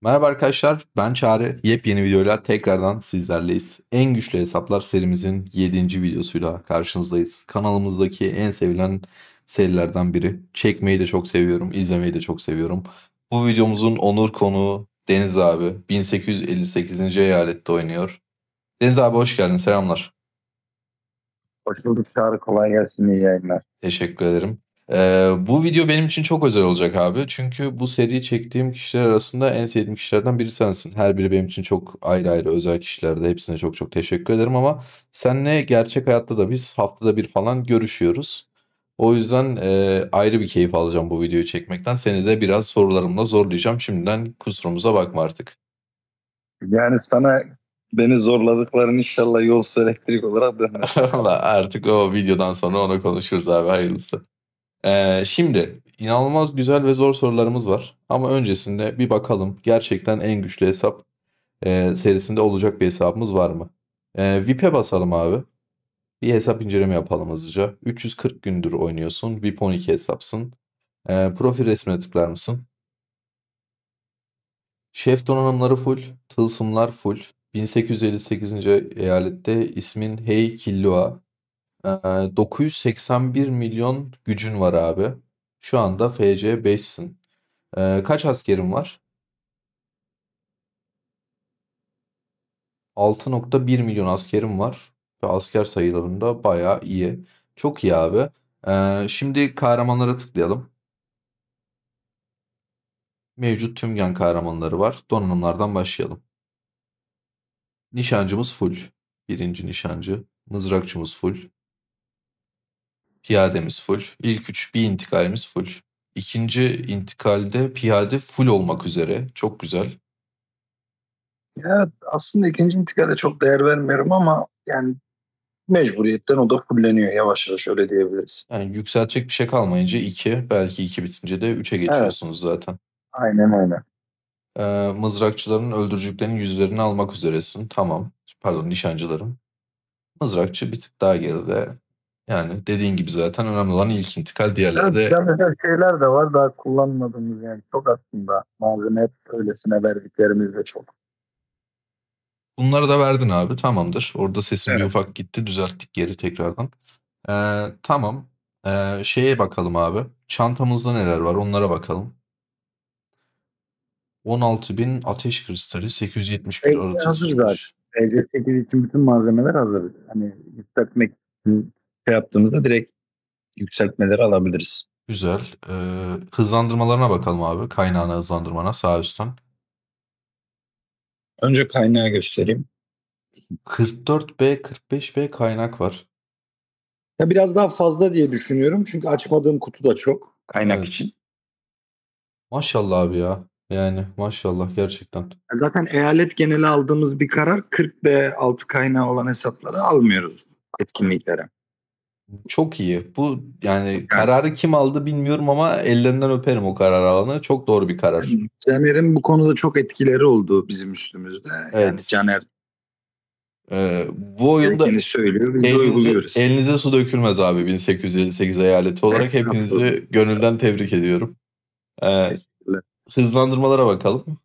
Merhaba arkadaşlar, ben Çağrı. Yepyeni videoyla tekrardan sizlerleyiz. En güçlü hesaplar serimizin 7. videosuyla karşınızdayız. Kanalımızdaki en sevilen serilerden biri. Çekmeyi de çok seviyorum, izlemeyi de çok seviyorum. Bu videomuzun onur konuğu Deniz abi. 1858. eyalette oynuyor. Deniz abi hoş geldin, selamlar. Hoş bulduk Çağrı. Kolay gelsin. İyi yayınlar. Teşekkür ederim. Bu video benim için çok özel olacak abi. Çünkü bu seriyi çektiğim kişiler arasında en sevdiğim kişilerden biri sensin. Her biri benim için çok ayrı ayrı özel kişilerdi. Hepsine çok çok teşekkür ederim ama seninle gerçek hayatta da biz haftada bir falan görüşüyoruz. O yüzden ayrı bir keyif alacağım bu videoyu çekmekten. Seni de biraz sorularımla zorlayacağım. Şimdiden kusurumuza bakma artık. Yani sana beni zorladıkların inşallah yolsuz elektrik olarak dönmez. Valla artık o videodan sonra onu konuşuruz abi, hayırlısı. Şimdi inanılmaz güzel ve zor sorularımız var. Ama öncesinde bir bakalım gerçekten en güçlü hesap serisinde olacak bir hesabımız var mı? VIP'e basalım abi. Bir hesap inceleme yapalım hızlıca. 340 gündür oynuyorsun. VIP 12 hesapsın. Profil resmine tıklar mısın? Şef donanımları full. Tılsımlar full. 1858. eyalette ismin Hey Killua. 981 milyon gücün var abi. Şu anda FC 5'sin. Kaç askerim var? 6,1 milyon askerim var. Ve asker sayılarında bayağı iyi. Çok iyi abi. Şimdi kahramanlara tıklayalım. Mevcut tüm gen kahramanları var. Donanımlardan başlayalım. Nişancımız full. Birinci nişancı. Mızrakçımız full. Piyademiz full. İlk üç bir intikalimiz full. İkinci intikalde piyade full olmak üzere. Çok güzel. Ya aslında ikinci intikale çok değer vermiyorum ama yani mecburiyetten o da fulleniyor yavaş yavaş öyle diyebiliriz. Yani yükseltecek bir şey kalmayınca 2, belki 2 bitince de 3'e Evet, geçiyorsunuz zaten. aynen öyle. Mızrakçıların öldüreceklerinin yüzlerini almak üzeresin. Tamam. Pardon, nişancıların. Mızrakçı bir tık daha geride. Yani dediğin gibi zaten önemli olan ilk intikal. Diğerleri Evet, de güzel şeyler de var daha kullanmadığımız yani çok aslında malzeme hep öylesine verdiklerimiz de çok. bunları da verdin abi. Tamamdır. Orada sesim bir Evet. ufak gitti. Düzelttik geri tekrardan. Tamam. Şeye bakalım abi. Çantamızda neler var onlara bakalım. 16.000 ateş kristali, 871 arıtı Hazır zaten. taş. EC8 için bütün malzemeler hazır. Hani yükseltmek için şey yaptığımızda direkt yükseltmeleri alabiliriz. Güzel. Hızlandırmalarına bakalım abi. Kaynağına, hızlandırmana sağ üstten. Önce kaynağı göstereyim. 44B, 45B kaynak var. Ya biraz daha fazla diye düşünüyorum. Çünkü açmadığım kutu da çok kaynak Evet. için. Maşallah abi ya. Yani maşallah gerçekten. Zaten eyalet geneli aldığımız bir karar 40B altı kaynağı olan hesapları almıyoruz etkinliklere. Çok iyi. Bu yani Evet. kararı kim aldı bilmiyorum ama ellerinden öperim o karar alanı. Çok doğru bir karar. Yani Caner'in bu konuda çok etkileri oldu bizim üstümüzde. Yani Evet. Caner Bu oyunda gerekeni söylüyor, biz de elinize uyguluyoruz. elinize su dökülmez abi, 1858 eyaleti olarak Estağfurullah. hepinizi gönülden tebrik ediyorum. Ee, Teşekkürler. Hızlandırmalara bakalım.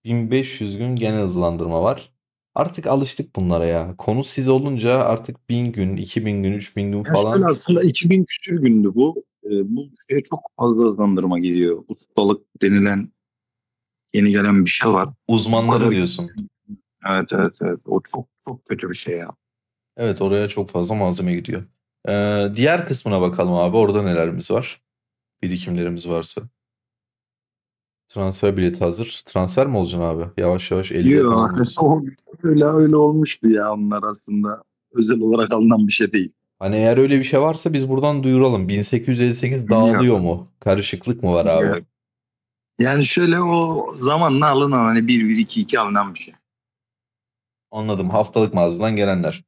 1500 gün gene hızlandırma var. Artık alıştık bunlara ya. Konu siz olunca artık 1000 gün, 2000 gün, 3000 gün Yani şöyle falan aslında 2000 küsür gündü bu. Bu şeye çok fazla hızlandırma gidiyor. Ustalık denilen yeni gelen bir şey var. Bu uzmanları kadar. diyorsun. Evet, evet, evet. O çok çok kötü bir şey ya. Evet, oraya çok fazla malzeme gidiyor. Diğer kısmına bakalım abi. Orada nelerimiz var? Birikimlerimiz varsa. Transfer bileti hazır. Transfer mi olacaksın abi? Yavaş yavaş 50'ye Yok. tamamlıyorsun. O öyle olmuştu ya onlar aslında. Özel olarak alınan bir şey değil. Hani eğer öyle bir şey varsa biz buradan duyuralım. 1858 dağılıyor Yok. mu? Karışıklık mı var abi? Yok. Yani şöyle o zamanla alınan hani 1-1-2-2 alınan bir şey. Anladım. Haftalık mağazadan gelenler.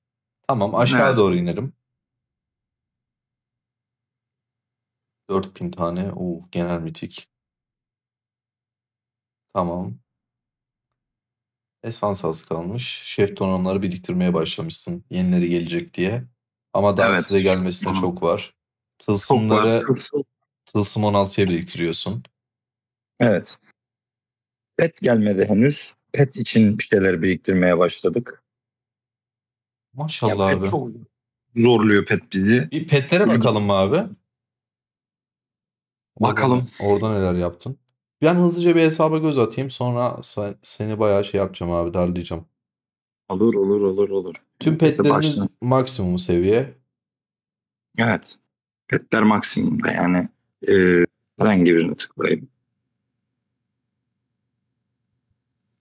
Tamam, aşağı Evet. doğru inelim. 4000 tane. Oo, genel mitik. Tamam. Esans az kalmış. Şef donanımları biriktirmeye başlamışsın. Yenileri gelecek diye. Ama daha size Evet. gelmesine Bunu çok var. çok var. Tılsımları Çok çok. Tılsım 16'ya biriktiriyorsun. Evet. Pet gelmedi henüz. Pet için bir şeyler biriktirmeye başladık. Ya Maşallah pet abi. çok zorluyor pet bizi. Bir petlere İlgi. bakalım mı abi? Bakalım. Orada neler yaptın? Ben hızlıca bir hesaba göz atayım. Sonra seni bayağı şey yapacağım abi, darlayacağım. Olur olur olur olur. Tüm Pete başla. petleriniz maksimum seviye. Evet. Petler maksimumda yani. E, Herhangi birini tıklayayım.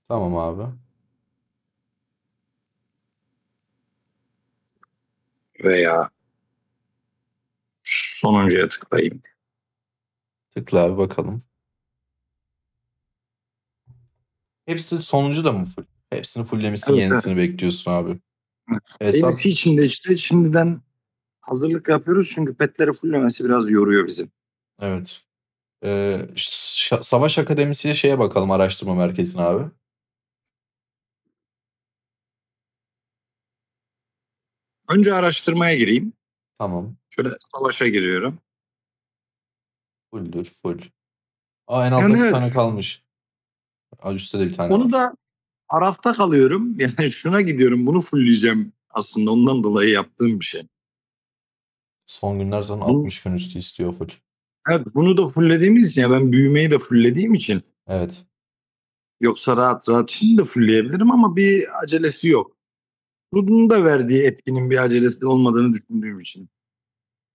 Tamam abi. Veya sonuncuya tıklayayım. Tıkla abi bakalım. Hepsi sonuncu da mı full? Hepsini fulllemişsin, Evet evet. yenisini bekliyorsun abi. Evet. Hesap Yenisi için de işte şimdiden hazırlık yapıyoruz çünkü petleri fullemesi biraz yoruyor bizi. evet. Savaş Akademisi'yle şeye bakalım, araştırma merkezine abi. Önce araştırmaya gireyim. Tamam. Şöyle savaşa giriyorum. Fulldür full. Aa, en Yani altta bir tane evet. kalmış. Aa, üstte de bir tane Onu var. da Araf'ta kalıyorum. Yani şuna gidiyorum. Bunu fullleyeceğim. Aslında ondan dolayı yaptığım bir şey. Son günler sana Bunu, 60 gün üstü istiyor full. evet, bunu da fulllediğimiz için ya ben büyümeyi de fulllediğim için Evet. yoksa rahat rahat şimdi de fullleyebilirim ama bir acelesi yok. Bunun da verdiği etkinin bir acelesi olmadığını düşündüğüm için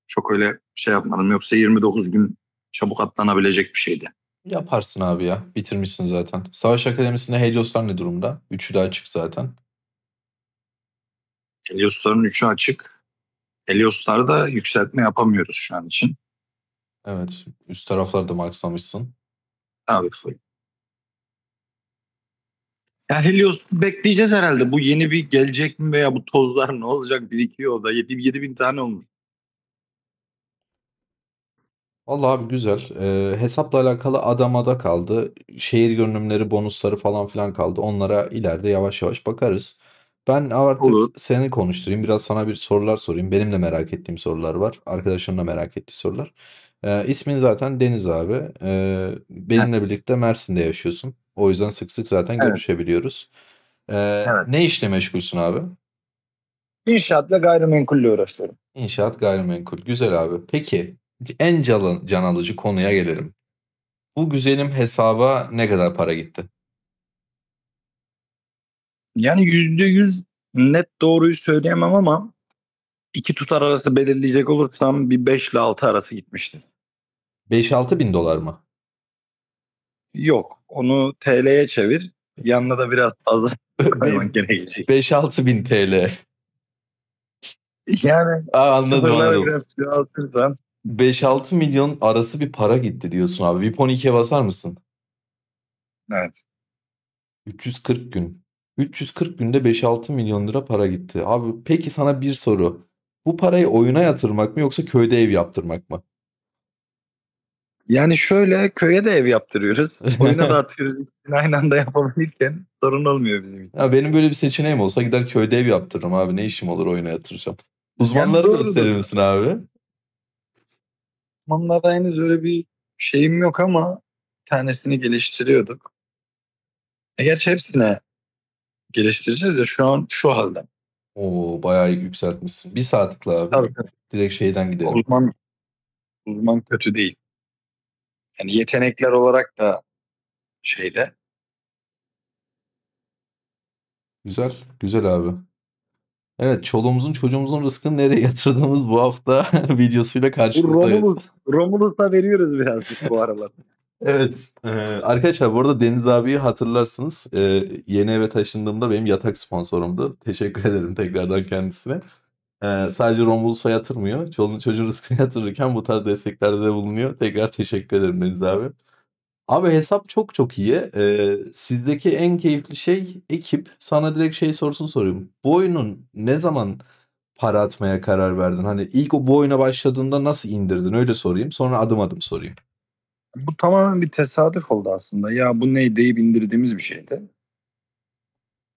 çok öyle şey yapmadım. Yoksa 29 gün çabuk atlanabilecek bir şeydi. Yaparsın abi ya. Bitirmişsin zaten. Savaş Akademisi'nde Helioslar ne durumda? Üçü de açık zaten. Helios'ların 3'ü açık. Helios'larda yükseltme yapamıyoruz şu an için. Evet. Üst tarafları da maxlamışsın. Abi full. Ya Helios bekleyeceğiz herhalde. Bu yeni bir gelecek mi veya bu tozlar ne olacak birikiyor o da. 7 bin tane olmuş. Vallahi abi güzel. Hesapla alakalı adamada kaldı. Şehir görünümleri, bonusları falan filan kaldı. Onlara ileride yavaş yavaş bakarız. Ben artık Olur. seni konuşturayım. Biraz sana bir sorular sorayım. Benim de merak ettiğim sorular var. Arkadaşımın da merak ettiği sorular. İsmin zaten Deniz abi. Heh, Benimle birlikte Mersin'de yaşıyorsun. O yüzden sık sık zaten evet. görüşebiliyoruz. Evet. Ne işle meşgulsün abi? İnşaat ve gayrimenkulle uğraşıyorum. İnşaat gayrimenkul. Güzel abi. Peki en can alıcı konuya gelelim. Bu güzelim hesaba ne kadar para gitti? Yani %100 net doğruyu söyleyemem ama iki tutar arası belirleyecek olursam bir 5 ile 6 arası gitmiştir. 5-6 bin dolar mı? Yok. Onu TL'ye çevir. Yanına da biraz fazla Be- koyman gerekecek. 5-6 bin TL. Yani Aa, anladım sıfırlara anladım. biraz çoğaltırsan 5-6 milyon arası bir para gitti diyorsun abi. VIP 12'ye basar mısın? evet. 340 gün. 340 günde 5-6 milyon lira para gitti. Abi peki sana bir soru. Bu parayı oyuna yatırmak mı yoksa köyde ev yaptırmak mı? Yani şöyle köye de ev yaptırıyoruz. Oyuna da atıyoruz. İkisini aynı anda yapabilirken sorun olmuyor bizim için. Ya benim böyle bir seçeneğim olsa gider köyde ev yaptırırım abi. Ne işim olur oyuna yatıracağım. Yani Uzmanları doğrudur. gösterir misin abi? Onlarda henüz öyle bir şeyim yok ama bir tanesini geliştiriyorduk. Gerçi hepsine geliştireceğiz ya şu an şu halde. Oo, bayağı yükseltmişsin. Bir saatlikle abi. Tabii tabii. Direkt şeyden gidelim. Uzman kötü değil. Yani yetenekler olarak da şeyde. Güzel. Güzel abi. Evet, çoluğumuzun çocuğumuzun rızkını nereye yatırdığımız bu hafta videosuyla Bu karşınızdayız. Romulus'a veriyoruz birazcık bu aralar. Evet. Arkadaşlar bu arada Deniz abiyi hatırlarsınız. Yeni eve taşındığımda benim yatak sponsorumdu. Teşekkür ederim tekrardan kendisine. Sadece Romulus'a yatırmıyor. Çoluğun çocuğun rızkını yatırırken bu tarz desteklerde de bulunuyor. Tekrar teşekkür ederim Deniz abi. Abi hesap çok çok iyi. Sizdeki en keyifli şey ekip. Sana direkt şey sorusunu soruyorum. Bu oyunun ne zaman para atmaya karar verdin? Hani ilk bu oyuna başladığında nasıl indirdin? Öyle sorayım. Sonra adım adım sorayım. Bu tamamen bir tesadüf oldu aslında. Ya bu ne deyip indirdiğimiz bir şeydi.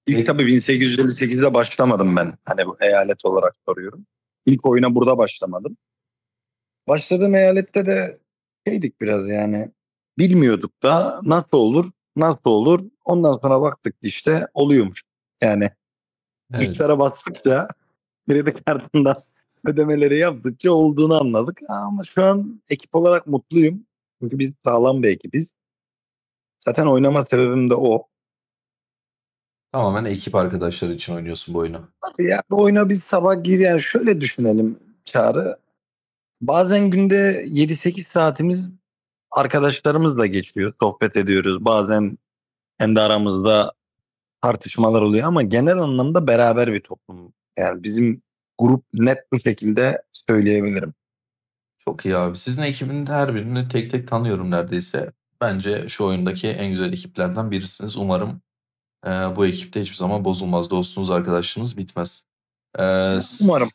İlk Peki, tabii 1858'de başlamadım ben. Hani bu eyalet olarak soruyorum. İlk oyuna burada başlamadım. Başladığım eyalette de şeydik biraz yani. Bilmiyorduk da nasıl olur, nasıl olur. Ondan sonra baktık işte oluyormuş. Yani Evet. tuşlara bastıkça kredi kartından ödemeleri yaptıkça olduğunu anladık. Ama şu an ekip olarak mutluyum. Çünkü biz sağlam bir ekibiz. Zaten oynama sebebim de o. Tamamen ekip arkadaşları için oynuyorsun bu oyunu. Ya bu oyuna biz sabah gir yani şöyle düşünelim Çağrı. Bazen günde 7-8 saatimiz arkadaşlarımızla geçiyor. Sohbet ediyoruz. Bazen kendi aramızda tartışmalar oluyor ama genel anlamda beraber bir toplum. Yani bizim grup net bir şekilde söyleyebilirim. Çok iyi abi. Sizin ekibin her birini tek tek tanıyorum neredeyse. Bence şu oyundaki en güzel ekiplerden birisiniz. Umarım bu ekipte hiçbir zaman bozulmaz. Dostunuz, arkadaşlığınız bitmez. Umarım.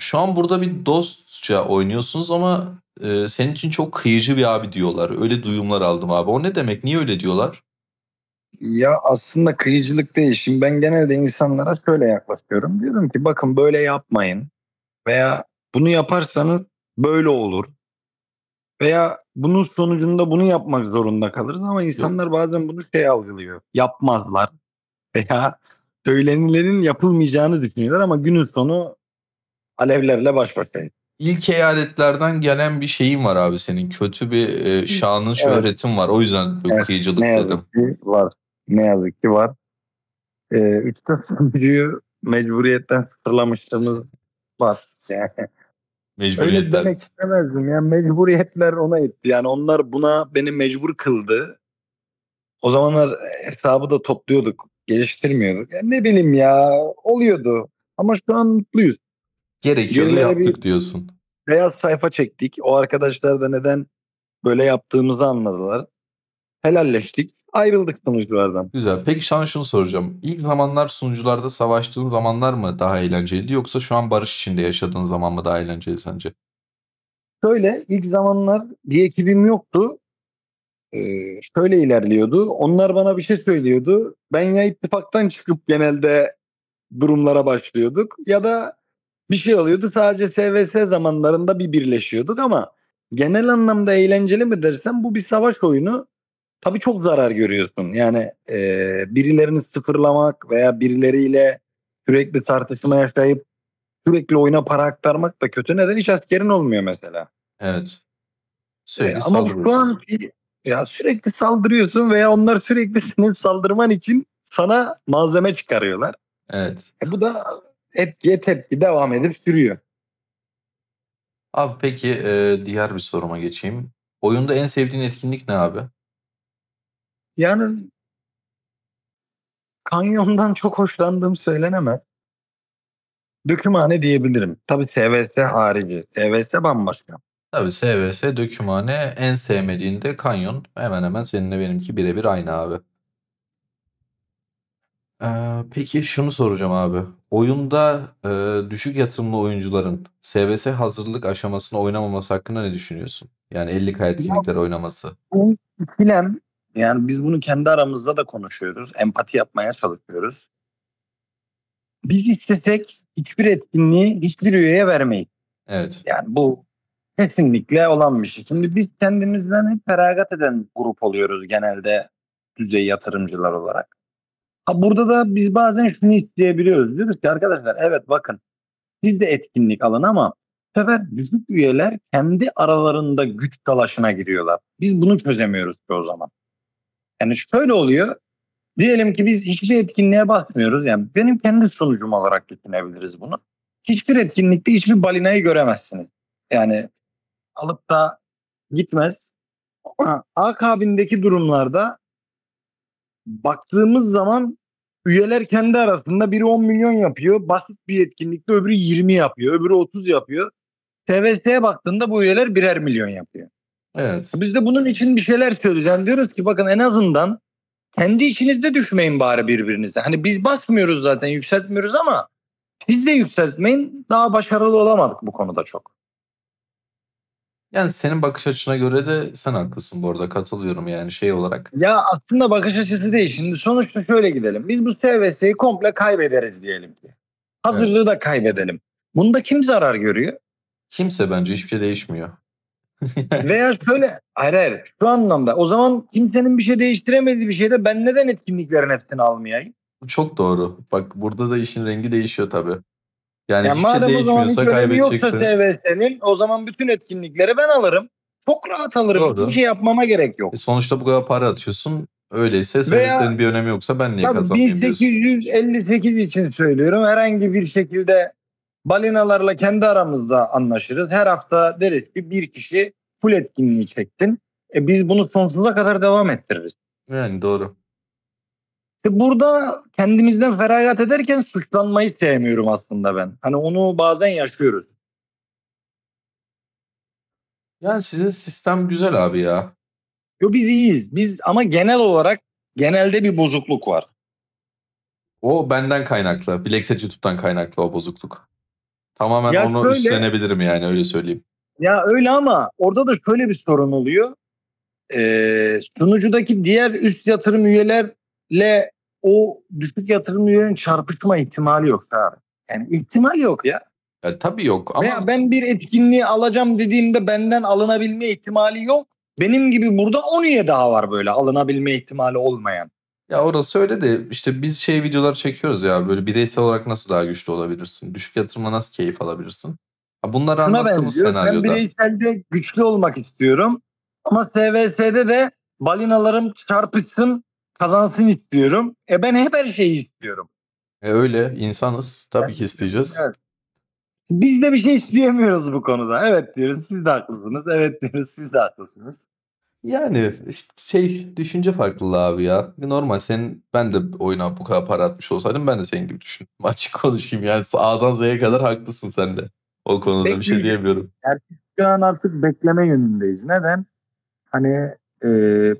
Şu an burada bir dostça oynuyorsunuz ama senin için çok kıyıcı bir abi diyorlar. Öyle duyumlar aldım abi. O ne demek? Niye öyle diyorlar? Ya aslında kıyıcılık değil. Şimdi ben genelde insanlara şöyle yaklaşıyorum. Diyorum ki bakın böyle yapmayın veya bunu yaparsanız böyle olur veya bunun sonucunda bunu yapmak zorunda kalırız ama Yok. insanlar bazen bunu şey algılıyor. Yapmazlar veya söylenilenin yapılmayacağını düşünüyorlar ama günün sonu alevlerle baş başayız. İlk eyaletlerden gelen bir şeyin var abi senin. Kötü bir şanın, Evet, şöhretin var. O yüzden böyle evet. Ne kıyıcılık dedim. yazık ki var. Ne yazık ki var. Üçte sunucuyu mecburiyetten sıfırlamışlığımız var. Yani öyle Mecburiyetler. demek istemezdim. Yani mecburiyetler ona etti. Yani onlar buna beni mecbur kıldı. O zamanlar hesabı da topluyorduk. Geliştirmiyorduk. Yani ne bileyim ya oluyordu. Ama şu an mutluyuz. Gerekiyordu, Gerilere bir yaptık diyorsun. beyaz sayfa çektik. O arkadaşlar da neden böyle yaptığımızı anladılar. Helalleştik. Ayrıldık sonuçlardan. Güzel. Peki sana şunu soracağım. İlk zamanlar sunucularda savaştığın zamanlar mı daha eğlenceliydi yoksa şu an barış içinde yaşadığın zaman mı daha eğlenceli sence? Şöyle ilk zamanlar bir ekibim yoktu. Şöyle ilerliyordu. Onlar bana bir şey söylüyordu. Ben ya ittifaktan çıkıp genelde durumlara başlıyorduk ya da bir şey oluyordu. Sadece SVS zamanlarında bir birleşiyorduk ama genel anlamda eğlenceli mi dersen bu bir savaş oyunu. Tabii çok zarar görüyorsun. Yani birilerini sıfırlamak veya birileriyle sürekli tartışma yaşayıp sürekli oyuna para aktarmak da kötü. Neden? Hiç askerin olmuyor mesela. Evet. Sürekli Ama şu saldırıyorsun. an ya sürekli saldırıyorsun veya onlar sürekli senin saldırman için sana malzeme çıkarıyorlar. Evet. Bu da etkiye tepki devam edip sürüyor. Abi peki diğer bir soruma geçeyim. Oyunda en sevdiğin etkinlik ne abi? Yani kanyondan çok hoşlandığım söylenemez. Dökümhane diyebilirim. Tabii SVS harici. SVS bambaşka. Tabii SVS, Dökümhane, en sevmediğin de Kanyon. Hemen hemen seninle benimki birebir aynı abi. Peki şunu soracağım abi. Oyunda düşük yatırımlı oyuncuların SVS hazırlık aşamasını oynamaması hakkında ne düşünüyorsun? Yani 50K Ya etkinlikleri oynaması. bu ikilem yani biz bunu kendi aramızda da konuşuyoruz. Empati yapmaya çalışıyoruz. Biz istesek hiçbir etkinliği hiçbir üyeye vermeyiz. Evet. Yani bu kesinlikle olan bir şey. Şimdi biz kendimizden hep feragat eden grup oluyoruz genelde düzey yatırımcılar olarak. Ha burada da biz bazen şunu isteyebiliyoruz. Diyoruz ki arkadaşlar evet bakın biz de etkinlik alın ama bu sefer düşük üyeler kendi aralarında güç dalaşına giriyorlar. Biz bunu çözemiyoruz çoğu zaman. Yani şöyle oluyor. Diyelim ki biz hiçbir etkinliğe basmıyoruz. Yani benim kendi sonucum olarak düşünebiliriz bunu. Hiçbir etkinlikte hiçbir balinayı göremezsiniz. Yani alıp da gitmez. Ama akabindeki durumlarda baktığımız zaman üyeler kendi arasında biri 10 milyon yapıyor. Basit bir etkinlikte öbürü 20 yapıyor. Öbürü 30 yapıyor. TVS'ye baktığında bu üyeler birer milyon yapıyor. Evet. Biz de bunun için bir şeyler söylüyoruz. Yani diyoruz ki bakın en azından kendi içinizde düşmeyin bari birbirinize. Hani biz basmıyoruz zaten yükseltmiyoruz ama siz de yükseltmeyin. Daha başarılı olamadık bu konuda çok. Yani senin bakış açına göre de sen haklısın bu arada, katılıyorum yani şey olarak. Ya aslında bakış açısı değil. Şimdi sonuçta şöyle gidelim. Biz bu SVS'yi komple kaybederiz diyelim ki. Evet. Hazırlığı da kaybedelim. Bunda kim zarar görüyor? Kimse, bence hiçbir şey değişmiyor. Veya şöyle, hayır, şu anlamda, o zaman kimsenin bir şey değiştiremediği bir şeyde ben neden etkinliklerin hepsini almayayım? Bu çok doğru. Bak burada da işin rengi değişiyor tabii. Yani Yani hiçbir şey madem o zaman hiç değişmiyorsa önemi yoksa kaybedecekseniz SVS'nin, o zaman bütün etkinlikleri ben alırım. Çok rahat alırım. Hiçbir doğru. şey yapmama gerek yok. Sonuçta bu kadar para atıyorsun. Öyleyse senin Veya bir önemi yoksa ben niye tabii kazanmayayım diyorsun. 1858 için söylüyorum. Herhangi bir şekilde balinalarla kendi aramızda anlaşırız. Her hafta deriz ki bir kişi full etkinliği çektin. Biz bunu sonsuza kadar devam ettiririz. Yani doğru. Burada kendimizden feragat ederken suçlanmayı sevmiyorum aslında ben. Hani onu bazen yaşıyoruz. Yani sizin sistem güzel abi ya. Yo, biz iyiyiz. Biz ama genel olarak genelde bir bozukluk var. O benden kaynaklı. Bilekte YouTube'dan kaynaklı o bozukluk. Tamamen Ya onu şöyle, üstlenebilirim yani öyle söyleyeyim. ya öyle ama orada da şöyle bir sorun oluyor. Sunucudaki diğer üst yatırım üyelerle o düşük yatırım üyelerinin çarpışma ihtimali yok abi. Yani ihtimal yok ya. Tabii yok Veya ama ben bir etkinliği alacağım dediğimde benden alınabilme ihtimali yok. Benim gibi burada 10 üye daha var böyle alınabilme ihtimali olmayan. ya orası öyle de işte biz şey videolar çekiyoruz ya böyle bireysel olarak nasıl daha güçlü olabilirsin? Düşük yatırımla nasıl keyif alabilirsin? Bunları Şuna anlattığımız benziyor. Ben senaryoda bireyselde güçlü olmak istiyorum. Ama SVS'de de balinalarım çarpışsın, kazansın istiyorum. Ben hep her şeyi istiyorum. öyle insanız tabii Yani, ki isteyeceğiz. evet. Biz de bir şey isteyemiyoruz bu konuda. Evet diyoruz, siz de haklısınız. Evet diyoruz, siz de haklısınız. Yani işte şey düşünce farklılığı abi ya. Normal ben de oyuna bu kadar para atmış olsaydım ben de senin gibi düşündüm. Açık konuşayım yani A'dan Z'ye kadar haklısın sen de. O konuda bir şey Bekleyeceğiz. diyemiyorum. Yani şu an artık bekleme yönündeyiz. Neden? Hani e,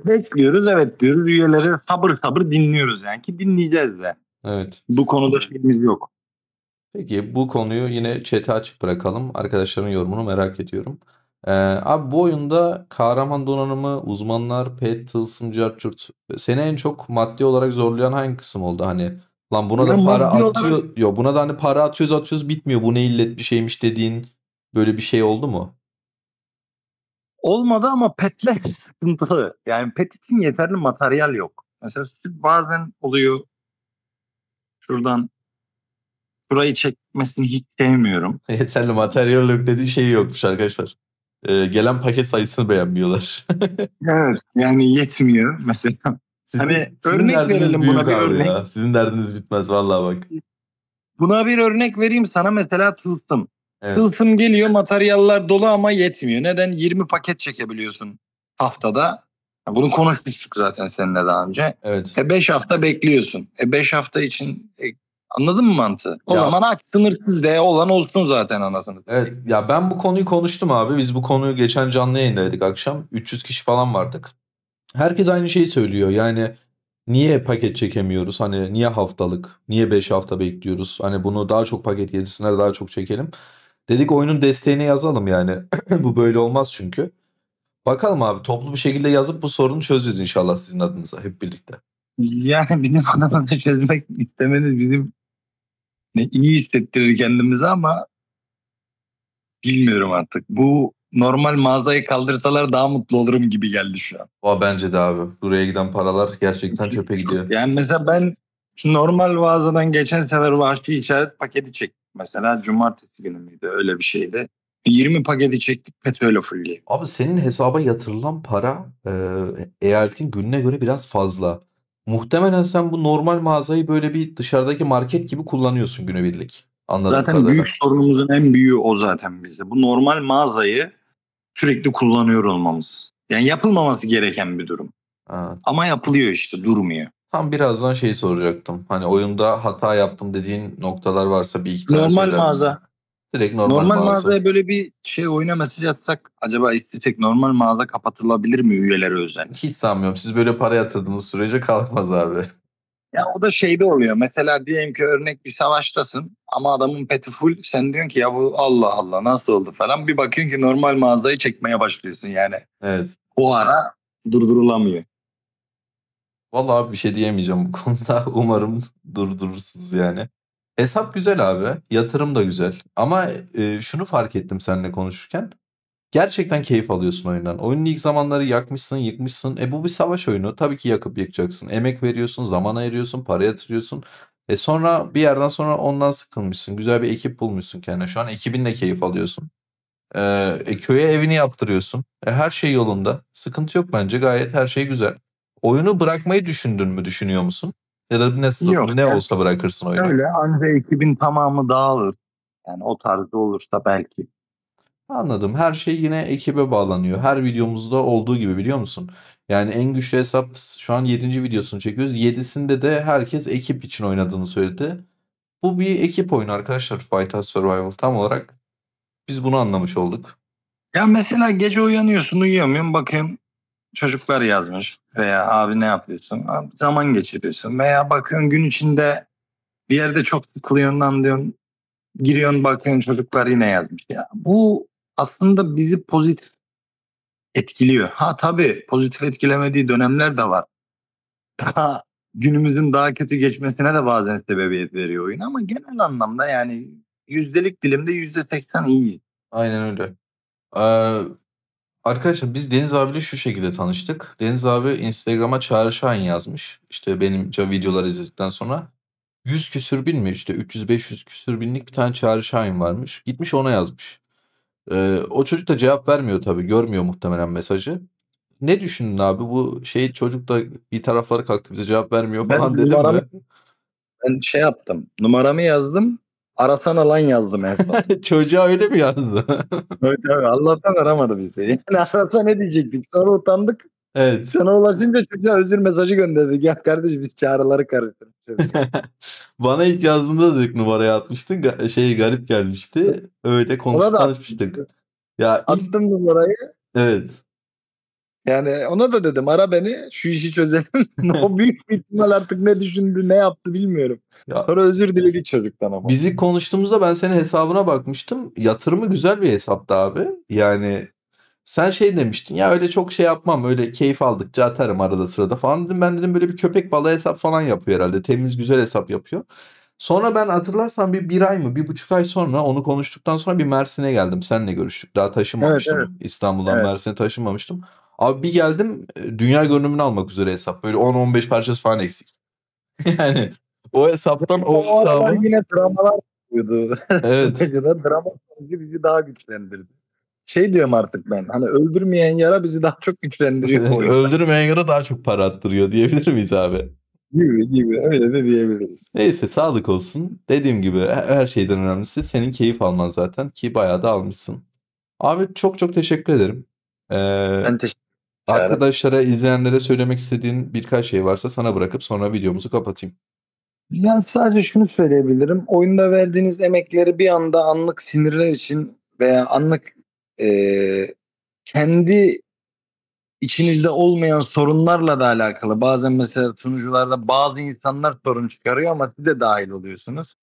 bekliyoruz, evet diyoruz. Üyeleri sabır sabır dinliyoruz yani, ki dinleyeceğiz de. Evet. Bu konuda şeyimiz yok. Peki bu konuyu yine chat'e açık bırakalım. Arkadaşların yorumunu merak ediyorum. Abi bu oyunda kahraman donanımı, uzmanlar, pet, tılsım, cart curt. Seni en çok maddi olarak zorlayan hangi kısım oldu? Hani lan buna Ya da para maddi olarak atıyor. Yo buna da hani para atıyoruz bitmiyor. Bu ne illet bir şeymiş dediğin böyle bir şey oldu mu? olmadı ama petler sıkıntılı. Yani pet için yeterli materyal yok. Mesela süt bazen oluyor, şuradan şurayı çekmesini hiç sevmiyorum. Yeterli materyal yok dediği şey yokmuş arkadaşlar. Gelen paket sayısını beğenmiyorlar. Evet yani yetmiyor mesela. Hani Sizin örnek derdiniz verelim, büyük buna bir abi örnek. ya. Sizin derdiniz bitmez vallahi bak. Buna bir örnek vereyim sana, mesela tılsım. Evet. Tılsım geliyor, materyaller dolu ama yetmiyor. Neden? 20 paket çekebiliyorsun haftada. Bunu konuşmuştuk zaten seninle daha önce. Evet. 5 hafta bekliyorsun. 5 hafta için anladın mı mantığı? O Ya zaman aç, sınırsız de olan olsun zaten, anasını evet satayım. ya ben bu konuyu konuştum abi. Biz bu konuyu geçen canlı yayındaydık akşam. 300 kişi falan vardık. Herkes aynı şeyi söylüyor. Yani niye paket çekemiyoruz? Hani niye haftalık? Niye 5 hafta bekliyoruz? Hani bunu daha çok paket getirsinler daha çok çekelim. Dedik oyunun desteğini yazalım yani. Bu böyle olmaz çünkü. Bakalım abi toplu bir şekilde yazıp bu sorunu çözeceğiz inşallah sizin adınıza hep birlikte. Yani bizim adamızı çözmek istemeniz bizim ne iyi hissettirir kendimizi ama bilmiyorum artık. Bu normal mağazayı kaldırsalar daha mutlu olurum gibi geldi şu an. Bence de abi. Buraya giden paralar gerçekten çöpe gidiyor. Yani mesela ben şu normal mağazadan geçen sefer vahşi işaret paketi çektim. Mesela cumartesi günü müydü, öyle bir şeydi. 20 paketi çektik, petrol fulleyi. Abi senin hesaba yatırılan para eyaletin gününe göre biraz fazla. Muhtemelen sen bu normal mağazayı böyle bir dışarıdaki market gibi kullanıyorsun günübirlik. Anladığım Zaten büyük kadarıyla. sorunumuzun en büyüğü o zaten bizde. Bu normal mağazayı sürekli kullanıyor olmamız. Yani yapılmaması gereken bir durum. Ha. Ama yapılıyor işte, durmuyor. Tam birazdan şey soracaktım. Hani oyunda hata yaptım dediğin noktalar varsa bir iki tane Normal söyler misin? mağaza. Direkt normal Normal mağaza. mağazaya böyle bir şey, oyuna mesaj atsak acaba, istesek normal mağaza kapatılabilir mi üyelere özel? Hiç sanmıyorum. Siz böyle para yatırdığınız sürece kalkmaz abi. Ya o da şeyde oluyor. Mesela diyelim ki örnek bir savaştasın ama adamın peti full. Sen diyorsun ki ya bu Allah Allah nasıl oldu falan. Bir bakıyorsun ki normal mağazayı çekmeye başlıyorsun yani. Evet. O ara durdurulamıyor. Vallahi abi bir şey diyemeyeceğim bu konuda. Umarım durdurursunuz yani. Hesap güzel abi. Yatırım da güzel. Ama şunu fark ettim seninle konuşurken. Gerçekten keyif alıyorsun oyundan. Oyunun ilk zamanları yakmışsın, yıkmışsın. Bu bir savaş oyunu. Tabii ki yakıp yıkacaksın. Emek veriyorsun, zaman ayırıyorsun, para yatırıyorsun. Sonra bir yerden sonra ondan sıkılmışsın. Güzel bir ekip bulmuşsun kendine. Şu an ekibinle keyif alıyorsun. Köye evini yaptırıyorsun. Her şey yolunda. Sıkıntı yok bence. Gayet her şey güzel. Oyunu bırakmayı düşündün mü, düşünüyor musun? Ya da Yok ne yani olsa bırakırsın oyunu. öyle anca ekibin tamamı dağılır. Yani o tarzda olursa belki. Anladım. Her şey yine ekibe bağlanıyor. Her videomuzda olduğu gibi, biliyor musun? Yani en güçlü hesap şu an 7. videosunu çekiyoruz. 7'sinde de herkes ekip için oynadığını söyledi. Bu bir ekip oyunu arkadaşlar. Fight Us Survival. Tam olarak biz bunu anlamış olduk. Ya mesela gece uyanıyorsun, uyuyamıyorsun, bakıyorsun çocuklar yazmış veya abi ne yapıyorsun? Abi zaman geçiriyorsun veya bakıyorsun gün içinde bir yerde çok sıkılıyorsun diyorsun, giriyorsun bakıyorsun çocuklar yine yazmış. Ya bu aslında bizi pozitif etkiliyor. Ha tabii pozitif etkilemediği dönemler de var. Daha günümüzün daha kötü geçmesine de bazen sebebiyet veriyor oyun ama genel anlamda yani yüzdelik dilimde %80 iyi. Aynen öyle. Ee, Arkadaşlar biz Deniz abiyle şu şekilde tanıştık. Deniz abi Instagram'a Çağrı Şahin yazmış. İşte benim videolar izledikten sonra. 100 küsür bin mi, işte 300-500 küsür binlik bir tane Çağrı Şahin varmış. Gitmiş ona yazmış. O çocuk da cevap vermiyor tabii. Görmüyor muhtemelen mesajı. Ne düşündün abi? Bu şey çocuk da bir tarafları kalktı, bize cevap vermiyor Ben falan dedim numaramı mi? ben şey yaptım. Numaramı yazdım. Arasana lan yazdım en son. Çocuğa öyle mi yazdı? Evet evet Allah'tan aramadı bizi. Yani arasa ne diyecektik? Sonra utandık. Evet. Sana ulaşınca çocuğa özür mesajı gönderdik. Ya kardeşim biz çağrıları karıştırmışız. Bana ilk yazdığında da direkt numaraya atmıştın. Şey garip gelmişti. Öyle Ona da tanışmıştık. Ya ilk attım numarayı. evet. Yani ona da dedim ara beni şu işi çözelim. O büyük bir ihtimal artık ne düşündü ne yaptı bilmiyorum. Ya Sonra özür diledik çocuktan ama. bizi konuştuğumuzda ben senin hesabına bakmıştım. Yatırımı güzel bir hesaptı abi. Yani sen şey demiştin ya, öyle çok şey yapmam, öyle keyif aldıkça atarım arada sırada falan dedim. Ben dedim böyle bir köpek balığı hesap falan yapıyor herhalde. Temiz güzel hesap yapıyor. Sonra ben hatırlarsan bir ay mı 1,5 ay sonra onu konuştuktan sonra bir Mersin'e geldim. Seninle görüştük. Daha Evet evet. taşınmamıştım. İstanbul'dan Evet. Mersin'e taşınmamıştım. Abi bir geldim, dünya görünümünü almak üzere hesap. Böyle 10-15 parçası falan eksik. Yani o hesaptan o O aralar hesabı. yine dramalar oluyordu. Evet. Sunucuda drama sonucu bizi daha güçlendirdi. Şey diyorum artık ben hani öldürmeyen yara bizi daha çok güçlendiriyor bu oyunda. Öldürmeye göre daha çok para attırıyor diyebilir miyiz abi? Gibi gibi öyle de diyebiliriz. Neyse, sağlık olsun. Dediğim gibi her şeyden önemlisi senin keyif alman zaten, ki bayağı da almışsın. Abi çok çok teşekkür ederim. Ee, Ben teşekkür ederim. Arkadaşlara, izleyenlere söylemek istediğin birkaç şey varsa sana bırakıp sonra videomuzu kapatayım. Yani sadece şunu söyleyebilirim. Oyunda verdiğiniz emekleri bir anda anlık sinirler için veya anlık kendi içinizde olmayan sorunlarla da alakalı. Bazen mesela sunucularda bazı insanlar sorun çıkarıyor ama siz de dahil oluyorsunuz.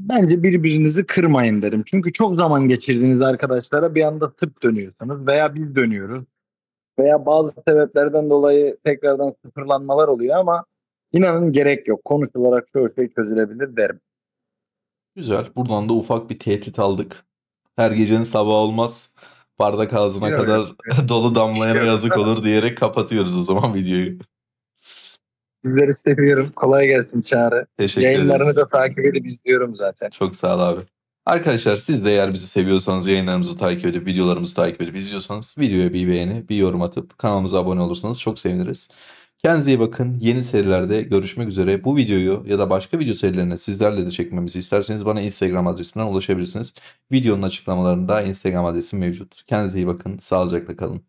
Bence birbirinizi kırmayın derim. Çünkü çok zaman geçirdiğiniz arkadaşlara bir anda tıp dönüyorsunuz veya biz dönüyoruz. Veya bazı sebeplerden dolayı tekrardan sıfırlanmalar oluyor ama inanın gerek yok. Konuşularak çoğu şey çözülebilir derim. Güzel. Buradan da ufak bir tehdit aldık. Her gecenin sabahı olmaz. Bardak ağzına Yok yok. kadar dolu damlayana Yok. yazık olur diyerek kapatıyoruz o zaman videoyu. Sizleri seviyorum. Kolay gelsin Çağrı. Teşekkür Yayınlarını ederiz. da takip edip izliyorum zaten. Çok sağ ol abi. Arkadaşlar siz de eğer bizi seviyorsanız, yayınlarımızı takip edip videolarımızı takip edip izliyorsanız videoya bir beğeni, bir yorum atıp kanalımıza abone olursanız çok seviniriz. Kendinize iyi bakın. Yeni serilerde görüşmek üzere. Bu videoyu ya da başka video serilerini sizlerle de çekmemizi isterseniz bana Instagram adresimden ulaşabilirsiniz. Videonun açıklamalarında Instagram adresim mevcut. Kendinize iyi bakın. Sağlıcakla kalın.